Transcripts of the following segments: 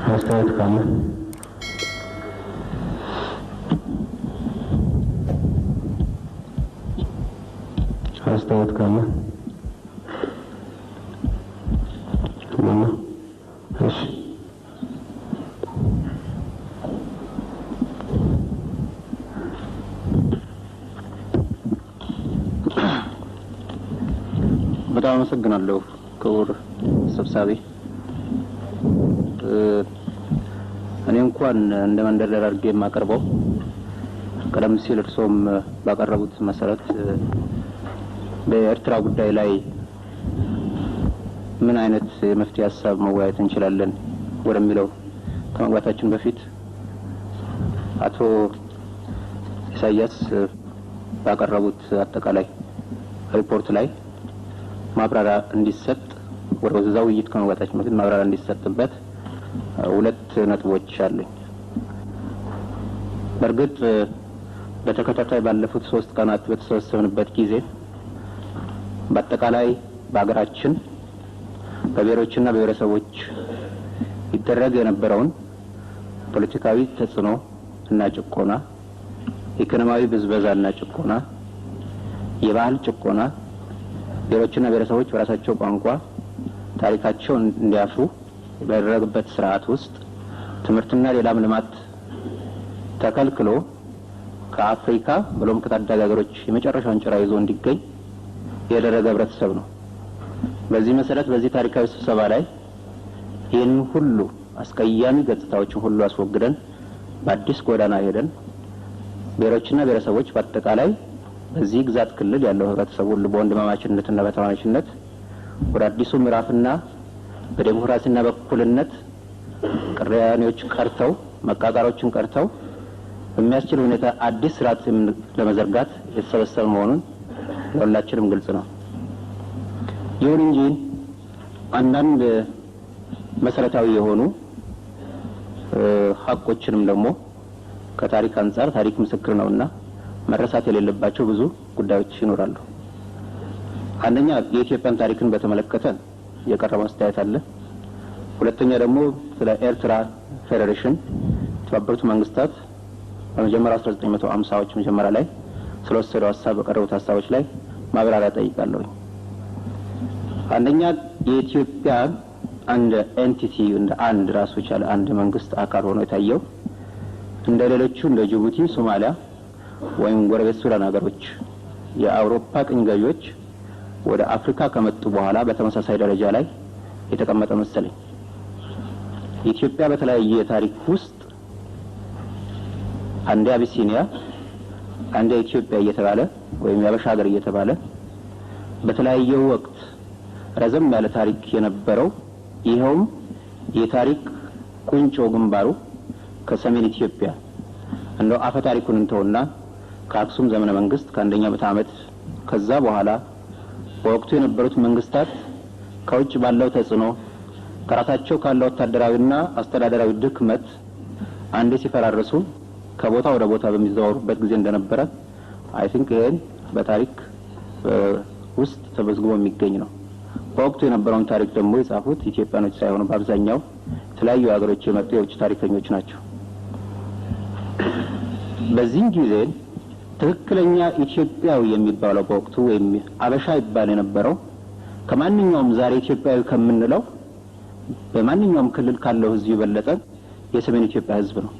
አስተያየት ካለ እሺ በጣም አመሰግናለሁ ክቡር ሰብሳቢ። እኔ እንኳን እንደ መንደርደሪያ አድርጌ የማቀርበው ቀደም ሲል እርሶም ባቀረቡት መሰረት በኤርትራ ጉዳይ ላይ ምን አይነት የመፍትሄ ሀሳብ መወያየት እንችላለን ወደሚለው ከመግባታችን በፊት አቶ ኢሳያስ ባቀረቡት አጠቃላይ ሪፖርት ላይ ማብራሪያ እንዲሰጥ ወደዛው ውይይት ከመግባታችን በፊት ማብራሪያ እንዲሰጥበት ሁለት ነጥቦች አሉኝ። በርግጥ በተከታታይ ባለፉት 3 ቀናት በተሰበሰብንበት ጊዜ በአጠቃላይ በአገራችን በብሔሮችና ብሔረሰቦች ይደረግ የነበረውን ፖለቲካዊ ተጽዕኖ እና ጭቆና፣ ኢኮኖሚያዊ ብዝበዛና ጭቆና፣ የባህል ጭቆና፣ ብሔሮችና ብሔረሰቦች በራሳቸው ቋንቋ ታሪካቸው እንዲያፍሩ በደረገበት ስርዓት ውስጥ ትምህርትና ሌላም ልማት ተከልክሎ ከአፍሪካ ብሎም ከታዳጊ ሀገሮች የመጨረሻውን ጭራ ይዞ እንዲገኝ የደረገ ህብረተሰብ ነው። በዚህ መሰረት በዚህ ታሪካዊ ስብሰባ ላይ ይህን ሁሉ አስቀያሚ ገጽታዎችን ሁሉ አስወግደን በአዲስ ጎዳና ሄደን ብሔሮችና ብሔረሰቦች በአጠቃላይ በዚህ ግዛት ክልል ያለው ህብረተሰብ ሁሉ በወንድማማችነትና በተዋናሽነት ወደ አዲሱ ምዕራፍና በዲሞክራሲና በእኩልነት ቅራኔዎች ቀርተው መቃቃሮችን ቀርተው በሚያስችል ሁኔታ አዲስ ስርዓት ለመዘርጋት የተሰበሰበ መሆኑን ለሁላችንም ግልጽ ነው። ይሁን እንጂ አንዳንድ መሰረታዊ የሆኑ ሀቆችንም ደግሞ ከታሪክ አንፃር ታሪክ ምስክር ነውና መረሳት የሌለባቸው ብዙ ጉዳዮች ይኖራሉ። አንደኛ የኢትዮጵያን ታሪክን በተመለከተ የቀረበው አስተያየት አለ። ሁለተኛ ደግሞ ስለ ኤርትራ ፌዴሬሽን የተባበሩት መንግስታት በመጀመሪያው 1950ዎች መጀመሪያ ላይ ስለወሰደው ሀሳብ በቀረቡት ሀሳቦች ላይ ማብራሪያ ጠይቃለሁ። አንደኛ የኢትዮጵያ አንድ ኤንቲቲ እንደ አንድ ራሱ የቻለ አንድ መንግስት አካል ሆኖ የታየው እንደ ሌሎቹ እንደ ጅቡቲ፣ ሶማሊያ ወይም ጎረቤት ሱዳን ሀገሮች የአውሮፓ ቅኝ ገዢዎች ወደ አፍሪካ ከመጡ በኋላ በተመሳሳይ ደረጃ ላይ የተቀመጠ መሰለኝ። ኢትዮጵያ በተለያየ ታሪክ ውስጥ አንዴ አቢሲኒያ አንዴ ኢትዮጵያ እየተባለ ወይም ያበሻ ሀገር እየተባለ በተለያየ ወቅት ረዘም ያለ ታሪክ የነበረው ይሄውም የታሪክ ቁንጮ ግንባሩ ከሰሜን ኢትዮጵያ እንደው አፈ ታሪኩን እንተውና ከአክሱም ዘመነ መንግስት ከአንደኛው ምዕተ ዓመት ከዛ በኋላ በወቅቱ የነበሩት መንግስታት ከውጭ ባለው ተጽዕኖ ከራሳቸው ካለው ወታደራዊና አስተዳደራዊ ድክመት አንዴ ሲፈራረሱ ከቦታ ወደ ቦታ በሚዘዋወሩበት ጊዜ እንደነበረ አይ ቲንክ ይሄን በታሪክ ውስጥ ተመዝግቦ የሚገኝ ነው። በወቅቱ የነበረውን ታሪክ ደግሞ የጻፉት ኢትዮጵያኖች ሳይሆኑ በአብዛኛው የተለያዩ ሀገሮች የመጡ የውጭ ታሪከኞች ናቸው። በዚህ ጊዜ ትክክለኛ ኢትዮጵያዊ የሚባለው በወቅቱ ወይም አበሻ ይባል የነበረው ከማንኛውም ዛሬ ኢትዮጵያዊ ከምንለው በማንኛውም ክልል ካለው ህዝብ የበለጠ የሰሜን ኢትዮጵያ ህዝብ ነው።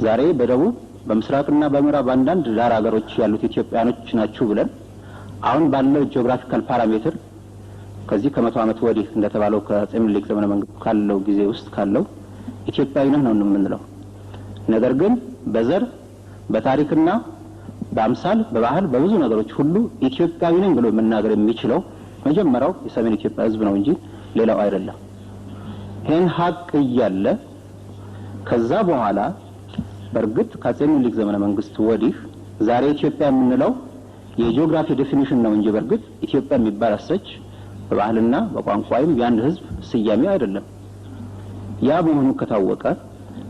ዛሬ በደቡብ በምስራቅና በምዕራብ አንዳንድ ዳር ሀገሮች ያሉት ኢትዮጵያኖች ናቸው ብለን አሁን ባለው ጂኦግራፊካል ፓራሜትር ከዚህ ከ100 ዓመት ወዲህ እንደተባለው ከአፄ ምኒልክ ዘመነ መንግስት ካለው ጊዜ ውስጥ ካለው ኢትዮጵያዊ ነው የምንለው። ነገር ግን በዘር በታሪክና በአምሳል በባህል በብዙ ነገሮች ሁሉ ኢትዮጵያዊ ነኝ ብሎ መናገር የሚችለው መጀመሪያው የሰሜን ኢትዮጵያ ህዝብ ነው እንጂ ሌላው አይደለም። ይሄን ሀቅ እያለ ከዛ በኋላ በርግጥ ከአፄ ምኒልክ ዘመነ መንግስት ወዲህ ዛሬ ኢትዮጵያ የምንለው የጂኦግራፊ ዴፊኒሽን ነው እንጂ በርግጥ ኢትዮጵያ የሚባል አሰች በባህልና በቋንቋም የአንድ ህዝብ ስያሜ አይደለም። ያ መሆኑ ከታወቀ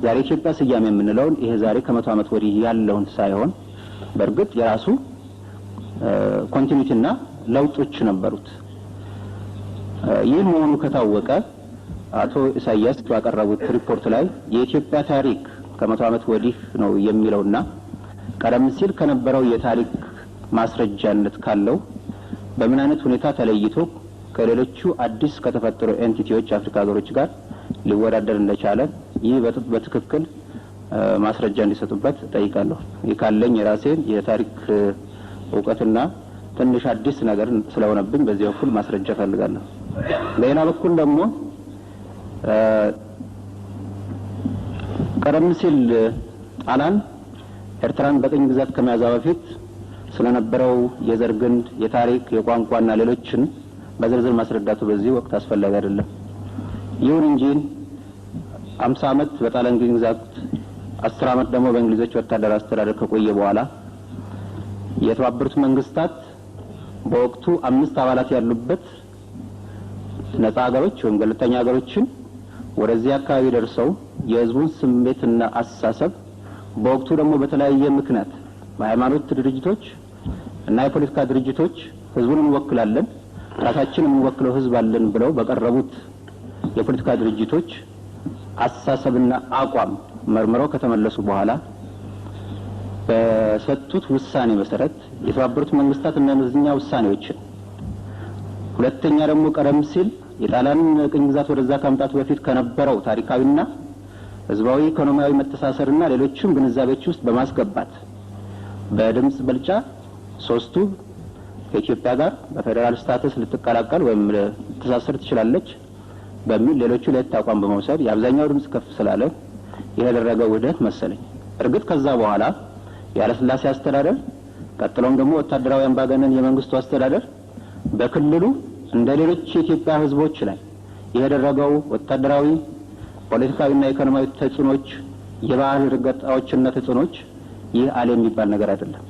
ዛሬ ኢትዮጵያ ስያሜ የምንለው ይሄ ዛሬ ከ100 ዓመት ወዲህ ያለውን ሳይሆን በርግጥ የራሱ ኮንቲኒቲና ለውጦች ነበሩት። ይህ መሆኑ ከታወቀ አቶ ኢሳያስ ባቀረቡት ሪፖርት ላይ የኢትዮጵያ ታሪክ ከመቶ ዓመት ወዲህ ነው የሚለውና ቀደም ሲል ከነበረው የታሪክ ማስረጃነት ካለው በምን አይነት ሁኔታ ተለይቶ ከሌሎቹ አዲስ ከተፈጠሩ ኤንቲቲዎች አፍሪካ ሀገሮች ጋር ሊወዳደር እንደቻለ ይህ በትክክል ማስረጃ እንዲሰጡበት ጠይቃለሁ። ይካለኝ የራሴን የታሪክ ዕውቀትና ትንሽ አዲስ ነገር ስለሆነብኝ በዚህ በኩል ማስረጃ ፈልጋለሁ። በሌላ በኩል ደግሞ ቀደም ሲል ጣሊያን ኤርትራን በቅኝ ግዛት ከመያዟ በፊት ስለነበረው የዘር ግንድ፣ የታሪክ፣ የቋንቋና ሌሎችን በዝርዝር ማስረዳቱ በዚህ ወቅት አስፈላጊ አይደለም። ይሁን እንጂ 50 ዓመት በጣሊያን ቅኝ ግዛት 10 ዓመት ደግሞ በእንግሊዞች ወታደራዊ አስተዳደር ከቆየ በኋላ የተባበሩት መንግስታት በወቅቱ 5 አባላት ያሉበት ነፃ ሀገሮች ወይም ገለልተኛ ሀገሮችን ወደዚህ አካባቢ ደርሰው የህዝቡን ስሜትና አስተሳሰብ በወቅቱ ደግሞ በተለያየ ምክንያት በሃይማኖት ድርጅቶች እና የፖለቲካ ድርጅቶች ህዝቡን እንወክላለን ራሳችንን እንወክለው ህዝብ አለን ብለው በቀረቡት የፖለቲካ ድርጅቶች አስተሳሰብና አቋም መርምረው ከተመለሱ በኋላ በሰጡት ውሳኔ መሰረት የተባበሩት መንግስታት እነዚህኛ ውሳኔዎችን ሁለተኛ ደግሞ ቀደም ሲል የጣሊያን ቅኝ ግዛት ወደዛ ከመምጣቱ በፊት ከነበረው ታሪካዊና ህዝባዊ ኢኮኖሚያዊ መተሳሰርና ሌሎችም ግንዛቤዎች ውስጥ በማስገባት በድምጽ ብልጫ ሶስቱ ከኢትዮጵያ ጋር በፌደራል ስታተስ ልትቀላቀል ወይም ልትተሳሰር ትችላለች በሚል ሌሎቹ ለየት አቋም በመውሰድ የአብዛኛው ድምጽ ከፍ ስላለ የተደረገው ውህደት መሰለኝ። እርግጥ ከዛ በኋላ የኃይለሥላሴ አስተዳደር ቀጥሎም ደግሞ ወታደራዊ አምባገነን የመንግስቱ አስተዳደር በክልሉ እንደ ሌሎች የኢትዮጵያ ህዝቦች ላይ የደረገው ወታደራዊ ፖለቲካዊና ኢኮኖሚያዊ ተጽዕኖች የባህል ረገጣዎችና ተጽዕኖች ይህ አለ የሚባል ነገር አይደለም።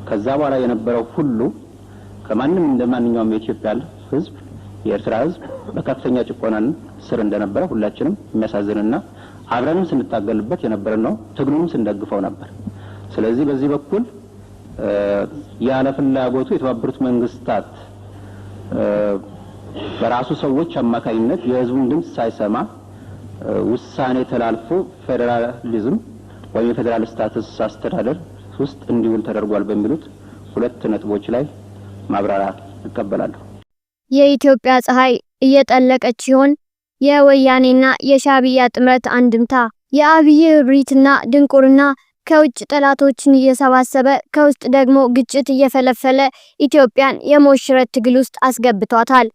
ከዛ በኋላ የነበረው ሁሉ ከማንም እንደማንኛውም የኢትዮጵያ ህዝብ የኤርትራ ህዝብ በከፍተኛ ጭቆናን ስር እንደነበረ ሁላችንም የሚያሳዝንና አብረንም ስንታገልበት የነበረ ነው። ትግሉንም ስንደግፈው ነበር። ስለዚህ በዚህ በኩል ያለ ፍላጎቱ የተባበሩት መንግስታት በራሱ ሰዎች አማካይነት የህዝቡን ድምጽ ሳይሰማ ውሳኔ ተላልፎ ፌደራሊዝም ወይም የፌደራል ስታተስ አስተዳደር ውስጥ እንዲውል ተደርጓል በሚሉት ሁለት ነጥቦች ላይ ማብራሪያ እቀበላለሁ። የኢትዮጵያ ፀሐይ እየጠለቀች ሲሆን የወያኔና የሻዕቢያ ጥምረት አንድምታ የአብይ እብሪትና ድንቁርና ከውጭ ጠላቶችን እየሰባሰበ ከውስጥ ደግሞ ግጭት እየፈለፈለ ኢትዮጵያን የሞሽረት ትግል ውስጥ አስገብቷታል።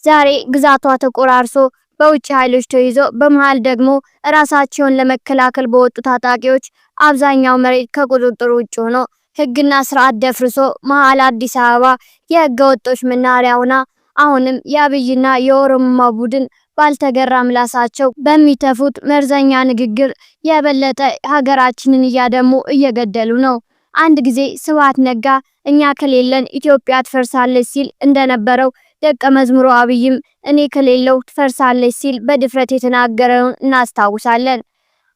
ዛሬ ግዛቷ ተቆራርሶ በውጭ ኃይሎች ተይዞ በመሃል ደግሞ ራሳቸውን ለመከላከል በወጡ ታጣቂዎች አብዛኛው መሬት ከቁጥጥር ውጭ ሆኖ ህግና ስርዓት ደፍርሶ መሃል አዲስ አበባ የህገ ወጦች መናኸሪያ ሆና አሁንም የአብይና የኦሮሞ ቡድን ባልተገራ ምላሳቸው በሚተፉት መርዘኛ ንግግር የበለጠ ሀገራችንን እያደሙ እየገደሉ ነው። አንድ ጊዜ ስብሐት ነጋ እኛ ከሌለን ኢትዮጵያ ትፈርሳለች ሲል እንደነበረው ደቀ መዝሙሩ አብይም እኔ ከሌለው ትፈርሳለች ሲል በድፍረት የተናገረውን እናስታውሳለን።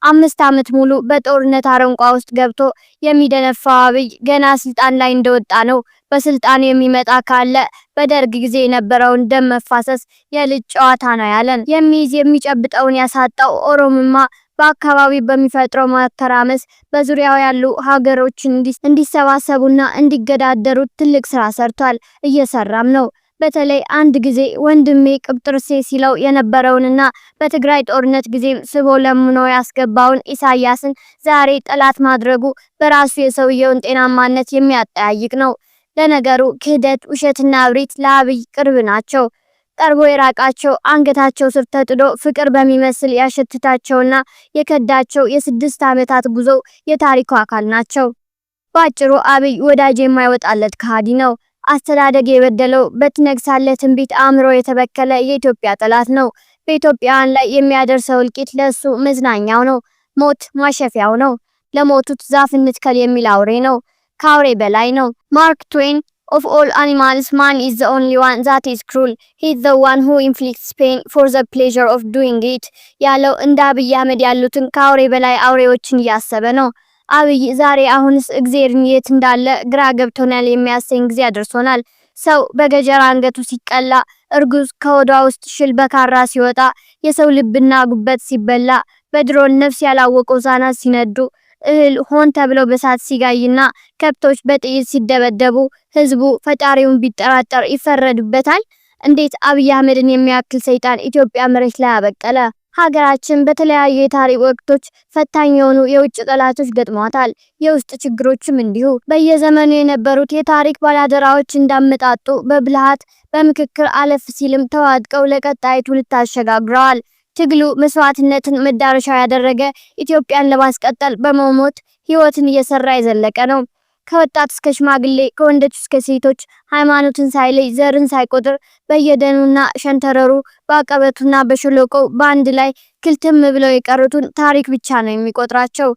5 ዓመት ሙሉ በጦርነት አረንቋ ውስጥ ገብቶ የሚደነፋው አብይ ገና ስልጣን ላይ እንደወጣ ነው በስልጣን የሚመጣ ካለ በደርግ ጊዜ የነበረውን ደም መፋሰስ የልጅ ጨዋታ ነው ያለን። የሚይዝ የሚጨብጠውን ያሳጣው ኦሮሞማ በአካባቢ በሚፈጥረው ማተራመስ በዙሪያው ያሉ ሀገሮችን እንዲሰባሰቡና እንዲገዳደሩ ትልቅ ስራ ሰርቷል፣ እየሰራም ነው። በተለይ አንድ ጊዜ ወንድሜ ቅብጥርሴ ሲለው የነበረውንና በትግራይ ጦርነት ጊዜ ስቦ ለምኖ ያስገባውን ኢሳያስን ዛሬ ጠላት ማድረጉ በራሱ የሰውየውን ጤናማነት የሚያጠያይቅ ነው። ለነገሩ ክህደት፣ ውሸትና እብሪት ለአብይ ቅርብ ናቸው። ቀርቦ የራቃቸው አንገታቸው ስር ተጥዶ ፍቅር በሚመስል ያሸትታቸውና የከዳቸው የ6 ዓመታት ጉዞ የታሪኩ አካል ናቸው። ባጭሩ አብይ ወዳጅ የማይወጣለት ከሃዲ ነው። አስተዳደግ የበደለው በትነግሳለህ ትንቢት አእምሮ የተበከለ የኢትዮጵያ ጠላት ነው። በኢትዮጵያውያን ላይ የሚያደርሰው እልቂት ለሱ መዝናኛው ነው። ሞት ማሸፊያው ነው። ለሞቱት ዛፍ እንትከል የሚል አውሬ ነው። ከአውሬ በላይ ነው። ማርክ ትዌን of all animals man is the only one that is cruel. He is the one who inflicts pain for the pleasure of doing it ያለው እንደ አብይ አህመድ ያሉትን ከአውሬ በላይ አውሬዎችን እያሰበ ነው። አብይ ዛሬ አሁንስ እግዚአብሔርን የት እንዳለ ግራ ገብቶናል የሚያሰኝ ጊዜ አድርሶናል። ሰው በገጀራ አንገቱ ሲቀላ እርጉዝ ከወዷ ውስጥ ሽል በካራ ሲወጣ፣ የሰው ልብና ጉበት ሲበላ፣ በድሮን ነፍስ ያላወቁ ሕፃናት ሲነዱ፣ እህል ሆን ተብለው በሳት ሲጋይና ከብቶች በጥይት ሲደበደቡ ህዝቡ ፈጣሪውን ቢጠራጠር ይፈረድበታል? እንዴት አብይ አህመድን የሚያክል ሰይጣን ኢትዮጵያ መሬት ላይ አበቀለ? ሀገራችን በተለያዩ የታሪክ ወቅቶች ፈታኝ የሆኑ የውጭ ጠላቶች ገጥሟታል። የውስጥ ችግሮችም እንዲሁ። በየዘመኑ የነበሩት የታሪክ ባላደራዎች እንዳመጣጡ በብልሃት በምክክር አለፍ ሲልም ተዋድቀው ለቀጣይ ትውልድ ተሸጋግረዋል። ትግሉ መስዋዕትነትን መዳረሻ ያደረገ ኢትዮጵያን ለማስቀጠል በመሞት ህይወትን እየሰራ የዘለቀ ነው። ከወጣት እስከ ሽማግሌ፣ ከወንዶች እስከ ሴቶች፣ ሃይማኖትን ሳይለይ ዘርን ሳይቆጥር በየደኑና ሸንተረሩ በአቀበቱና በሸለቆው በአንድ ላይ ክልትም ብለው የቀሩትን ታሪክ ብቻ ነው የሚቆጥራቸው።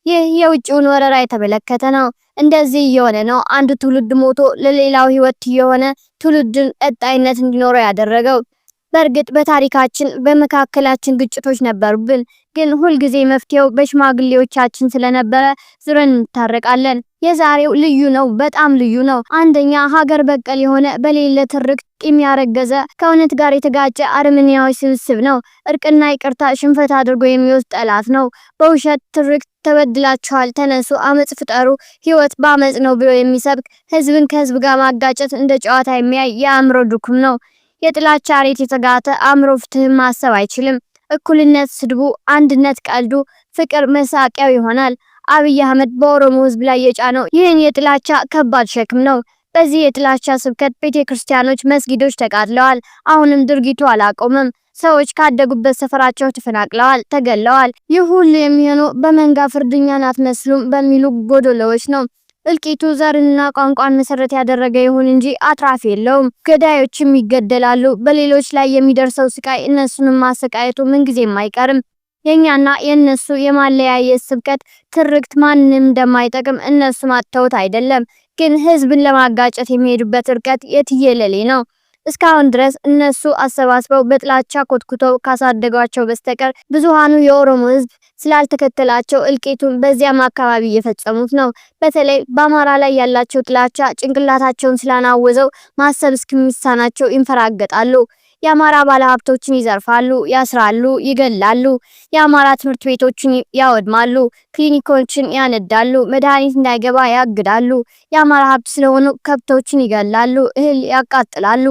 ይህ የውጭውን ወረራ የተመለከተ ነው። እንደዚህ እየሆነ ነው አንዱ ትውልድ ሞቶ ለሌላው ህይወት የሆነ ትውልድን ቀጣይነት እንዲኖረው ያደረገው። በእርግጥ በታሪካችን በመካከላችን ግጭቶች ነበሩብን፣ ግን ሁልጊዜ መፍትሄው በሽማግሌዎቻችን ስለነበረ ዙረን እንታረቃለን። የዛሬው ልዩ ነው፣ በጣም ልዩ ነው። አንደኛ ሀገር በቀል የሆነ በሌለ ትርክት ቂም ያረገዘ ከእውነት ጋር የተጋጨ አረመኔያዊ ስብስብ ነው። እርቅና ይቅርታ ሽንፈት አድርጎ የሚወስድ ጠላት ነው። በውሸት ትርክት ተበድላችኋል፣ ተነሱ፣ አመጽ ፍጠሩ፣ ህይወት በአመጽ ነው ብሎ የሚሰብክ ህዝብን ከህዝብ ጋር ማጋጨት እንደ ጨዋታ የሚያይ የአእምሮ ድኩም ነው። የጥላቻ ሬት የተጋተ አእምሮ ፍትህን ማሰብ አይችልም። እኩልነት ስድቡ፣ አንድነት ቀልዱ፣ ፍቅር መሳቂያው ይሆናል። አብይ አህመድ በኦሮሞ ህዝብ ላይ የጫነው ይህን የጥላቻ ከባድ ሸክም ነው። በዚህ የጥላቻ ስብከት ቤተክርስቲያኖች፣ መስጊዶች ተቃጥለዋል። አሁንም ድርጊቱ አላቆመም። ሰዎች ካደጉበት ሰፈራቸው ተፈናቅለዋል፣ ተገለዋል። ይህ ሁሉ የሚሆነው በመንጋ ፍርድኛን አትመስሉም በሚሉ ጎዶሎዎች ነው። እልቂቱ ዘርንና ቋንቋን መሰረት ያደረገ ይሁን እንጂ አትራፊ የለውም። ገዳዮችም ይገደላሉ። በሌሎች ላይ የሚደርሰው ስቃይ እነሱንም ማሰቃየቱ ምንጊዜም አይቀርም። የኛና የነሱ የማለያየት ስብከት ትርክት ማንንም እንደማይጠቅም እነሱ ማተውት አይደለም፣ ግን ህዝብን ለማጋጨት የሚሄዱበት ርቀት የትየለሌ ነው። እስካሁን ድረስ እነሱ አሰባስበው በጥላቻ ኮትኩተው ካሳደጓቸው በስተቀር ብዙሃኑ የኦሮሞ ህዝብ ስላልተከተላቸው እልቂቱን በዚያም አካባቢ እየፈጸሙት ነው። በተለይ በአማራ ላይ ያላቸው ጥላቻ ጭንቅላታቸውን ስላናወዘው ማሰብ እስከሚሳናቸው ይንፈራገጣሉ። የአማራ ባለሀብቶችን ይዘርፋሉ፣ ያስራሉ፣ ይገላሉ። የአማራ ትምህርት ቤቶችን ያወድማሉ፣ ክሊኒኮችን ያነዳሉ፣ መድኃኒት እንዳይገባ ያግዳሉ። የአማራ ሀብት ስለሆኑ ከብቶችን ይገላሉ፣ እህል ያቃጥላሉ።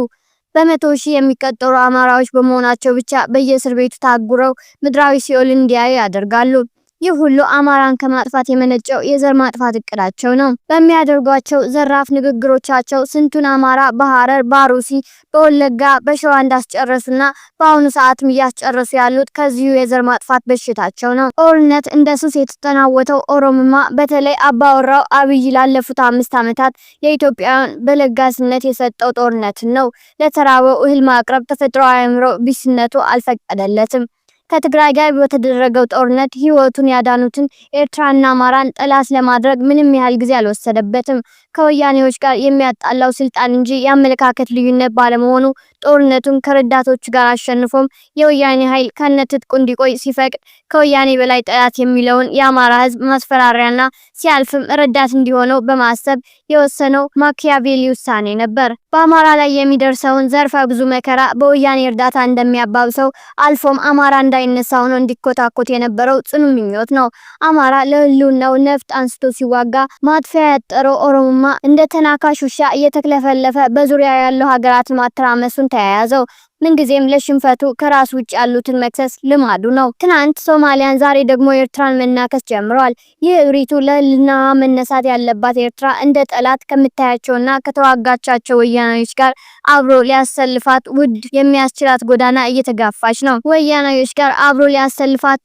በመቶ ሺህ የሚቆጠሩ አማራዎች በመሆናቸው ብቻ በየእስር ቤቱ ታጉረው ምድራዊ ሲኦል እንዲያዩ ያደርጋሉ። ይህ ሁሉ አማራን ከማጥፋት የመነጨው የዘር ማጥፋት እቅዳቸው ነው። በሚያደርጓቸው ዘራፍ ንግግሮቻቸው ስንቱን አማራ በሐረር፣ በአሩሲ፣ በወለጋ፣ በሸዋ እንዳስጨረሱና በአሁኑ ሰዓትም እያስጨረሱ ያሉት ከዚሁ የዘር ማጥፋት በሽታቸው ነው። ጦርነት እንደ ሱስ የተጠናወተው ኦሮሞማ በተለይ አባወራው አብይ ላለፉት 5 ዓመታት የኢትዮጵያን በለጋስነት የሰጠው ጦርነትን ነው። ለተራበው እህል ማቅረብ ተፈጥሯዊ አእምሮ ቢስነቱ አልፈቀደለትም። ከትግራይ ጋር በተደረገው ጦርነት ህይወቱን ያዳኑትን ኤርትራና አማራን ጠላት ለማድረግ ምንም ያህል ጊዜ አልወሰደበትም። ከወያኔዎች ጋር የሚያጣላው ስልጣን እንጂ የአመለካከት ልዩነት ባለመሆኑ ጦርነቱን ከረዳቶቹ ጋር አሸንፎም የወያኔ ኃይል ከነትጥቁ እንዲቆይ ሲፈቅድ ከወያኔ በላይ ጠላት የሚለውን የአማራ ህዝብ ማስፈራሪያና ሲያልፍም ረዳት እንዲሆነው በማሰብ የወሰነው ማኪያቬሊ ውሳኔ ነበር። በአማራ ላይ የሚደርሰውን ዘርፈ ብዙ መከራ በወያኔ እርዳታ እንደሚያባብሰው አልፎም አማራ እንዳይነሳ ሆኖ እንዲኮታኮት የነበረው ጽኑ ምኞት ነው። አማራ ለህልውናው ነፍጥ አንስቶ ሲዋጋ ማጥፊያ ያጠረው ኦሮሞማ እንደ ተናካሽ ውሻ እየተክለፈለፈ በዙሪያ ያለው ሀገራትን ማተራመሱን ተያያዘው። ምንጊዜም ለሽንፈቱ ከራስ ውጭ ያሉትን መክሰስ ልማዱ ነው። ትናንት ሶማሊያን፣ ዛሬ ደግሞ ኤርትራን መናከስ ጀምሯል። ይህ እብሪቱ ለህልውና መነሳት ያለባት ኤርትራ እንደ ጠላት ከምታያቸውና ከተዋጋቻቸው ወያኔዎች ጋር አብሮ ሊያሰልፋት ውድ የሚያስችላት ጎዳና እየተጋፋች ነው። ወያኔዎች ጋር አብሮ ሊያሰልፋት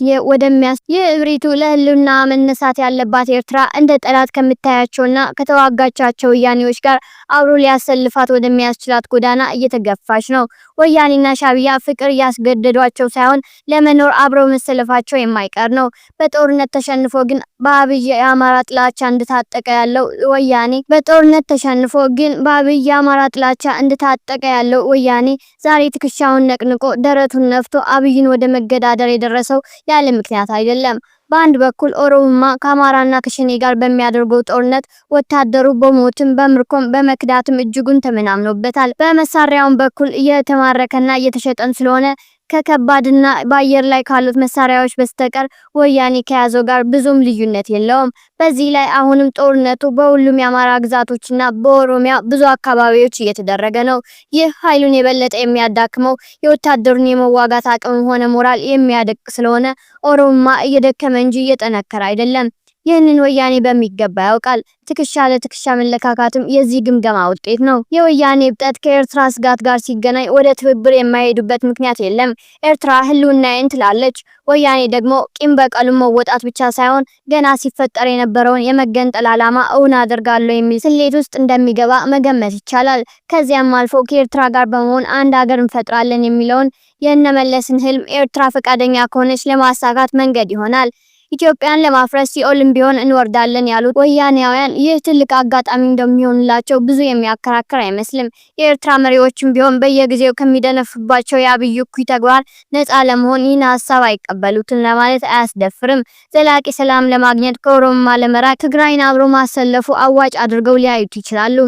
ይህ እብሪቱ ለህልውና መነሳት ያለባት ኤርትራ እንደ ጠላት ከምታያቸውና ከተዋጋቻቸው ወያኔዎች ጋር አብሮ ሊያሰልፋት ወደሚያስችላት ጎዳና እየተገፋች ነው። ወያኔና ሻቢያ ፍቅር ያስገደዷቸው ሳይሆን ለመኖር አብረው መሰለፋቸው የማይቀር ነው። በጦርነት ተሸንፎ ግን በአብይ የአማራ ጥላቻ እንድታጠቀ ያለው ወያኔ ዛሬ ትከሻውን ነቅንቆ ደረቱን ነፍቶ አብይን ወደ መገዳደር የደረሰው ያለ ምክንያት አይደለም። በአንድ በኩል ኦሮሞማ ከአማራና ከሸኔ ጋር በሚያደርገው ጦርነት ወታደሩ በሞትም በምርኮም በመክዳትም እጅጉን ተመናምኖበታል። በመሳሪያውም በኩል እየተማረከና እየተሸጠም ስለሆነ ከከባድና በአየር ላይ ካሉት መሳሪያዎች በስተቀር ወያኔ ከያዘው ጋር ብዙም ልዩነት የለውም። በዚህ ላይ አሁንም ጦርነቱ በሁሉም የአማራ ግዛቶችና በኦሮሚያ ብዙ አካባቢዎች እየተደረገ ነው። ይህ ኃይሉን የበለጠ የሚያዳክመው የወታደሩን የመዋጋት አቅም ሆነ ሞራል የሚያደቅ ስለሆነ ኦሮሞማ እየደከመ እንጂ እየጠነከረ አይደለም። ይህንን ወያኔ በሚገባ ያውቃል። ትከሻ ለትከሻ መለካካትም የዚህ ግምገማ ውጤት ነው። የወያኔ ብጠት ከኤርትራ ስጋት ጋር ሲገናኝ ወደ ትብብር የማይሄዱበት ምክንያት የለም። ኤርትራ ህልውናዬን ትላለች። ወያኔ ደግሞ ቂም በቀሉን መወጣት ብቻ ሳይሆን ገና ሲፈጠር የነበረውን የመገንጠል ዓላማ እውን አደርጋለሁ የሚል ስሌት ውስጥ እንደሚገባ መገመት ይቻላል። ከዚያም አልፎ ከኤርትራ ጋር በመሆን አንድ ሀገር እንፈጥራለን የሚለውን የነመለስን ህልም ኤርትራ ፈቃደኛ ከሆነች ለማሳካት መንገድ ይሆናል። ኢትዮጵያን ለማፍረስ ሲኦልም ቢሆን እንወርዳለን ያሉት ወያኔያውያን ይህ ትልቅ አጋጣሚ እንደሚሆንላቸው ብዙ የሚያከራክር አይመስልም። የኤርትራ መሪዎችም ቢሆን በየጊዜው ከሚደነፍባቸው የአብይ እኩይ ተግባር ነፃ ለመሆን ይህን ሀሳብ አይቀበሉትም ለማለት አያስደፍርም። ዘላቂ ሰላም ለማግኘት ከኦሮሞማ ለመራቅ ትግራይን አብሮ ማሰለፉ አዋጭ አድርገው ሊያዩት ይችላሉ።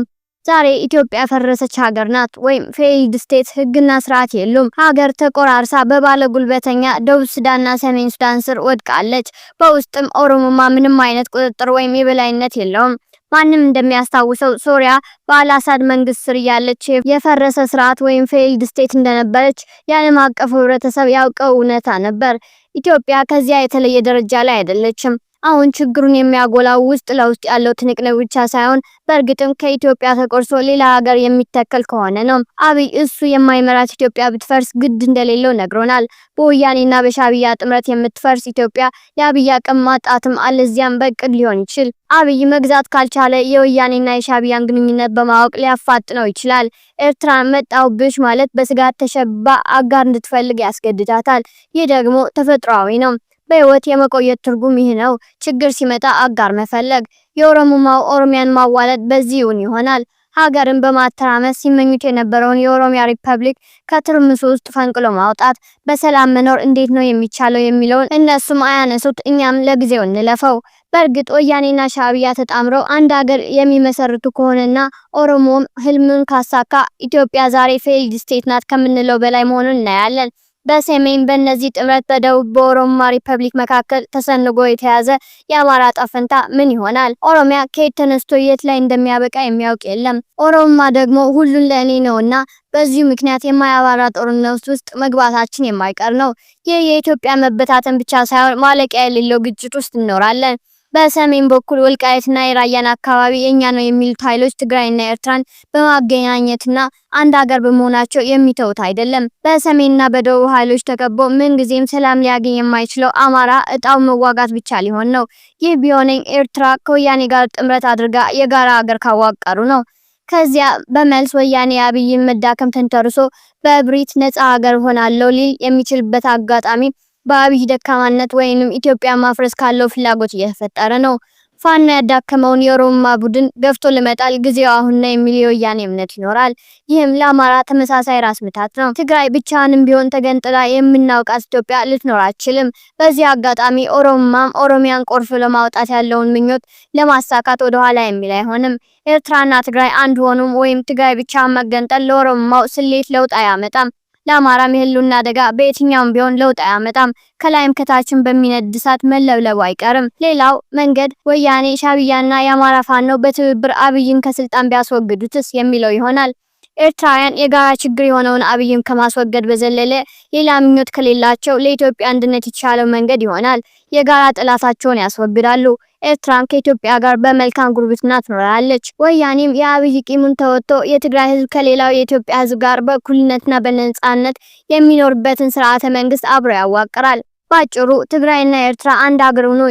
ዛሬ ኢትዮጵያ ፈረሰች ሀገር ናት ወይም ፌይልድ ስቴት ህግና ስርዓት የሉም። ሀገር ተቆራርሳ በባለ ጉልበተኛ ደቡብ ሱዳንና ሰሜን ሱዳን ስር ወድቃለች። በውስጥም ኦሮሞማ ምንም አይነት ቁጥጥር ወይም የበላይነት የለውም። ማንም እንደሚያስታውሰው ሶሪያ በአልአሳድ መንግስት ስር ያለች የፈረሰ ስርዓት ወይም ፌይልድ ስቴት እንደነበረች የዓለም አቀፉ ህብረተሰብ ያውቀው እውነታ ነበር። ኢትዮጵያ ከዚያ የተለየ ደረጃ ላይ አይደለችም። አሁን ችግሩን የሚያጎላው ውስጥ ለውስጥ ያለው ትንቅንቅ ብቻ ሳይሆን በእርግጥም ከኢትዮጵያ ተቆርሶ ሌላ ሀገር የሚተከል ከሆነ ነው። አብይ እሱ የማይመራት ኢትዮጵያ ብትፈርስ ግድ እንደሌለው ነግሮናል። በወያኔና በሻቢያ ጥምረት የምትፈርስ ኢትዮጵያ የአብይ አቅም ማጣትም አለዚያም በቅድ ሊሆን ይችል። አብይ መግዛት ካልቻለ የወያኔና የሻቢያን ግንኙነት በማወቅ ሊያፋጥነው ይችላል። ኤርትራን መጣውብሽ ማለት በስጋት ተሸባ አጋር እንድትፈልግ ያስገድዳታል። ይህ ደግሞ ተፈጥሯዊ ነው። በህይወት የመቆየት ትርጉም ይህ ነው። ችግር ሲመጣ አጋር መፈለግ። የኦሮሞማው ኦሮሚያን ማዋለድ በዚሁን ይሆናል። ሀገርን በማተራመስ ሲመኙት የነበረውን የኦሮሚያ ሪፐብሊክ ከትርምሱ ውስጥ ፈንቅሎ ማውጣት። በሰላም መኖር እንዴት ነው የሚቻለው የሚለውን እነሱም አያነሱት፣ እኛም ለጊዜው እንለፈው። በእርግጥ ወያኔና ሻቢያ ተጣምረው አንድ ሀገር የሚመሰርቱ ከሆነና ኦሮሞም ህልሙን ካሳካ ኢትዮጵያ ዛሬ ፌይልድ ስቴት ናት ከምንለው በላይ መሆኑን እናያለን። በሰሜን በእነዚህ ጥምረት በደቡብ በኦሮሞማ ሪፐብሊክ መካከል ተሰንጎ የተያዘ የአማራ ጣፈንታ ምን ይሆናል? ኦሮሚያ ከየት ተነስቶ የት ላይ እንደሚያበቃ የሚያውቅ የለም። ኦሮሞማ ደግሞ ሁሉን ለእኔ ነውና በዚሁ ምክንያት የማያባራ ጦርነት ውስጥ መግባታችን የማይቀር ነው። ይህ የኢትዮጵያ መበታተን ብቻ ሳይሆን ማለቂያ የሌለው ግጭት ውስጥ እንኖራለን። በሰሜን በኩል ወልቃይትና የራያን አካባቢ የኛ ነው የሚሉት ኃይሎች ትግራይና ኤርትራን በማገናኘትና አንድ ሀገር በመሆናቸው የሚተውት አይደለም። በሰሜንና በደቡብ ኃይሎች ተከቦ ምን ጊዜም ሰላም ሊያገኝ የማይችለው አማራ እጣው መዋጋት ብቻ ሊሆን ነው። ይህ ቢሆነኝ ኤርትራ ከወያኔ ጋር ጥምረት አድርጋ የጋራ ሀገር ካዋቀሩ ነው። ከዚያ በመልስ ወያኔ አብይን መዳከም ተንተርሶ በእብሪት ነፃ ሀገር ሆናለሁ ሊል የሚችልበት አጋጣሚ በአብይ ደካማነት ወይንም ኢትዮጵያ ማፍረስ ካለው ፍላጎት እየተፈጠረ ነው። ፋኖ ያዳከመውን የኦሮሞማ ቡድን ገፍቶ ለመጣል ጊዜው አሁን ነው የሚል የወያኔ እምነት ይኖራል። ይህም ለአማራ ተመሳሳይ ራስ ምታት ነው። ትግራይ ብቻዋንም ቢሆን ተገንጥላ የምናውቃት ኢትዮጵያ ልትኖር አትችልም። በዚህ አጋጣሚ ኦሮሞማም ኦሮሚያን ቆርፎ ለማውጣት ያለውን ምኞት ለማሳካት ወደ ኋላ የሚል አይሆንም። ኤርትራና ትግራይ አንድ ሆኑም ወይም ትግራይ ብቻ መገንጠል ለኦሮሞማው ስሌት ለውጥ አያመጣም። ለአማራም የህልውና አደጋ በየትኛውም ቢሆን ለውጥ አያመጣም። ከላይም ከታችን በሚነድ እሳት መለብለቡ አይቀርም። ሌላው መንገድ ወያኔ ሻቢያና የአማራ ፋኖ በትብብር አብይን ከስልጣን ቢያስወግዱትስ የሚለው ይሆናል። ኤርትራውያን የጋራ ችግር የሆነውን አብይን ከማስወገድ በዘለለ ሌላ ምኞት ከሌላቸው ለኢትዮጵያ አንድነት የተሻለው መንገድ ይሆናል። የጋራ ጠላታቸውን ያስወግዳሉ። ኤርትራም ከኢትዮጵያ ጋር በመልካም ጉርብትና ትኖራለች። ወያኔም የአብይ ቂሙን ተወጥቶ የትግራይ ህዝብ ከሌላው የኢትዮጵያ ህዝብ ጋር በእኩልነትና በነጻነት የሚኖርበትን ስርዓተ መንግስት አብሮ ያዋቅራል። ባጭሩ ትግራይና ኤርትራ አንድ ሀገር ሆኖ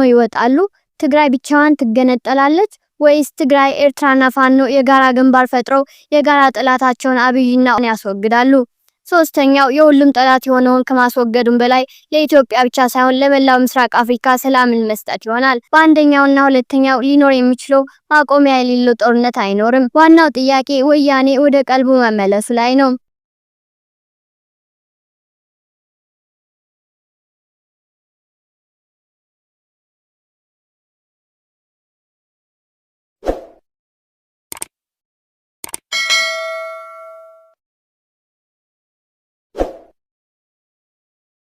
ይወጣሉ። ትግራይ ብቻዋን ትገነጠላለች ወይስ ትግራይ ኤርትራና ፋኖ የጋራ ግንባር ፈጥረው የጋራ ጠላታቸውን አብይና ያስወግዳሉ? ሶስተኛው የሁሉም ጠላት የሆነውን ከማስወገዱም በላይ ለኢትዮጵያ ብቻ ሳይሆን ለመላው ምስራቅ አፍሪካ ሰላምን መስጠት ይሆናል። በአንደኛውና ሁለተኛው ሊኖር የሚችለው ማቆሚያ የሌለው ጦርነት አይኖርም። ዋናው ጥያቄ ወያኔ ወደ ቀልቡ መመለሱ ላይ ነው።